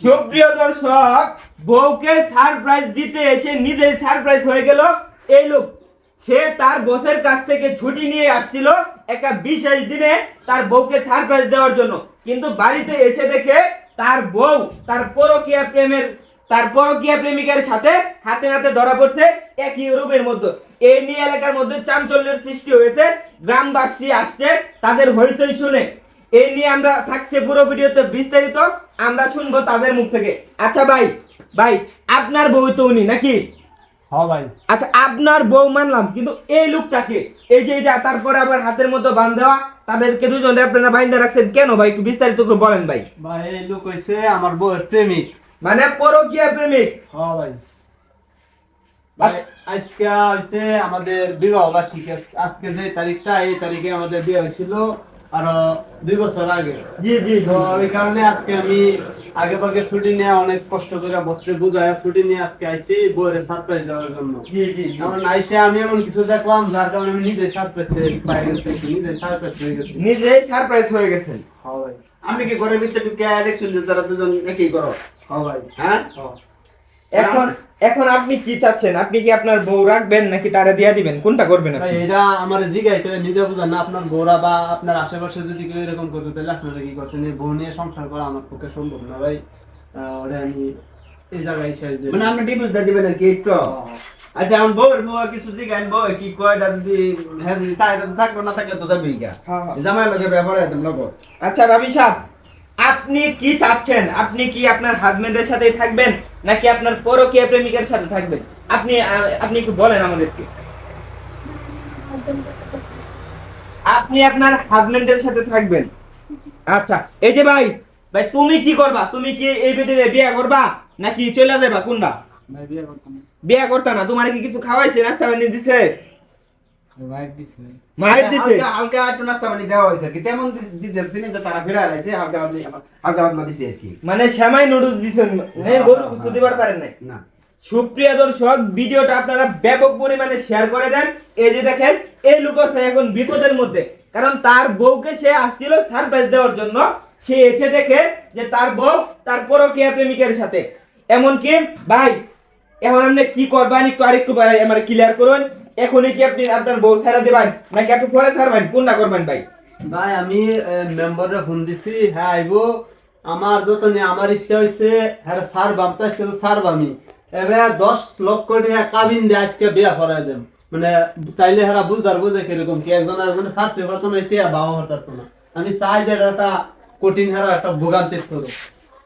সুপ্রিয় দর্শক, বউকে সারপ্রাইজ দিতে এসে নিজেই সারপ্রাইজ হয়ে গেল এই লোক। সে তার বসের কাছ থেকে ছুটি নিয়ে আসছিল একটা বিশেষ দিনে তার বউকে সারপ্রাইজ দেওয়ার জন্য, কিন্তু বাড়িতে এসে দেখে তার বউ তার পরকীয়া প্রেমিকের সাথে হাতে হাতে ধরা পড়ছে একই রুমের মধ্যে। এই নিয়ে এলাকার মধ্যে চাঞ্চল্যের সৃষ্টি হয়েছে। গ্রামবাসী আসছে তাদের হইচই শুনে। এই নিয়ে আমরা থাকছে পুরো ভিডিওতে বিস্তারিত, আমরা শুনবো তাদের মুখ থেকে। আচ্ছা ভাই আপনার বউ তো উনি নাকি? হ্যাঁ ভাই। আচ্ছা, আপনার বউ মানলাম, কিন্তু এই লোকটাকে এই যে তারপরে আবার হাতের মতো বাঁধ দেওয়া, তাদেরকে দুজনে আপনারা বাইন্ধা রাখছেন কেন ভাই? একটু বিস্তারিত করে বলেন ভাই। ভাই এই লোক হইছে আমার বউয়ের প্রেমিক, মানে পরকীয়া প্রেমিক। হ্যাঁ ভাই। আচ্ছা, আজকে হইছে আমাদের বিবাহ বার্ষিকী। আজকে যে তারিখটা, এই তারিখে আমাদের বিয়ে হয়েছিল আরো 2 বছর আগে। জি তো এই কারণে আজকে আমি আগে ভাগে ছুটি নিয়ে অনেক কষ্ট করে বসে বুঝায় ছুটি নিয়ে আজকে আইছি বউয়ের সারপ্রাইজ দেওয়ার জন্য। জি এখন আইসে আমি এমন কিছু দেখলাম যার কারণে আমি নিজে সারপ্রাইজ পাই গেছি, নিজে সারপ্রাইজ হয়ে গেছি। নিজেই সারপ্রাইজ হয়ে গেছেন। হ্যাঁ ভাই। আমি কি ঘরের ভিতরে ঢুকে দেখছেন যে তারা দুজন একই করো? হ্যাঁ ভাই। হ্যাঁ, এখন আপনি কি চাচ্ছেন? আপনি কি আপনার বউ রাখবেন নাকি তারা দিয়া দিবেন? কোনটা করবেন আপনি? ভাই এটা আমার জিগাইতে নিজে বুঝান না। আপনার গোরা বা আপনার আশেপাশে যদি কেউ এরকম করতে, তাহলে আপনারা কি করতেন? এই বউ নিয়ে সংসার করা আমার পক্ষে সম্ভব না ভাই। ওটা আমি এই জায়গায় এসে যে মানে আপনি ডিভোর্স দিয়ে দিবেন আর কি, এই তো। আচ্ছা, আমার বউর বউ কিছু জিগাইন, বউ কি কয়, এটা যদি হ্যাঁ যদি তাই থাকলো না থাকলে তো যাবেই গা। হ্যাঁ। জামাই লোকে ব্যাপার একদম নগদ। আচ্ছা ভাবি সাহেব, আপনি কি চাচ্ছেন? আপনি কি আপনার হাজবেন্ডের সাথেই থাকবেন নাকি আপনার পরকীয়া প্রেমিকের সাথে থাকবেন? আপনি একটু বলেন আমাদেরকে। আপনি আপনার হাজবেন্ডের সাথে থাকবেন। আচ্ছা, এই যে ভাই তুমি কি করবা? তুমি কি এই বেটিরে বিয়ে করবা নাকি চলে যাবা? কোনটা? ভাই বিয়ে করতাম না। বিয়ে করতা না? তোমার কি কিছু খাওয়াইছে, নাস্তা বানিয়ে দিছে? ভাই দিছে। মায়ের দিছে? হালকা একটু নাস্তা পানি দেওয়া হয়েছে কি, তেমন দিতেছি না যে তারা ফিরে আলাইছে, হালকা পাতলা দিছে আর কি। মানে সেমাই নুডলস দিছেন? গরু কিছু দিবার পারেন নাই? না, সুপ্রিয় দর্শক, ভিডিওটা আপনারা ব্যাপক পরিমাণে শেয়ার করে দেন। এই যে দেখেন, এই লোক আছে এখন বিপদের মধ্যে, কারণ তার বউকে সে আসছিল সারপ্রাইজ দেওয়ার জন্য। সে এসে দেখে যে তার বউ তার পরকীয়া প্রেমিকের সাথে। এমনকি ভাই, এখন আপনি কি করবেন একটু আরেকটু আমার ক্লিয়ার করুন। এখনই কি আপনি আপনার বউ ছাড়া দিবেন নাকি একটু পরে ছাড়বেন? কোনটা করবেন ভাই? ভাই আমি মেম্বারে ফোন দিছি, হ্যাঁ আইবো। আমার যত নিয়ে আমার ইচ্ছা হইছে, হ্যাঁ সার বামতা শুধু সার বামি এরা 10 লক্ষ টাকা কাবিন দিয়ে আজকে বিয়া করাই দেন। মানে তাইলে হেরা বুঝদার বুঝে কিরকম কি একজন আরেকজনের সাথে পারতো না, এটা বাবা হঠাৎ না। আমি চাই যে একটা কঠিন হেরা একটা ভোগান্তির করো।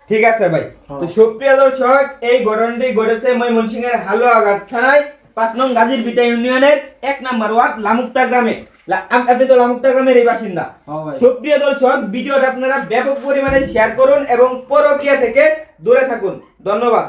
ঠিক আছে ভাই। তো সুপ্রিয় দর্শক, এই ঘটনাটি ঘটেছে ময়মনসিংহের হালুয়াঘাট থানায় 5 নং গাজীরভিটা ইউনিয়নের 1 নম্বর ওয়ার্ড লামুক্তা গ্রামে। আপনি তো লামুক্তা গ্রামের এই বাসিন্দা। সুপ্রিয় দর্শক, ভিডিওটা আপনারা ব্যাপক পরিমাণে শেয়ার করুন এবং পরকীয়া থেকে দূরে থাকুন। ধন্যবাদ।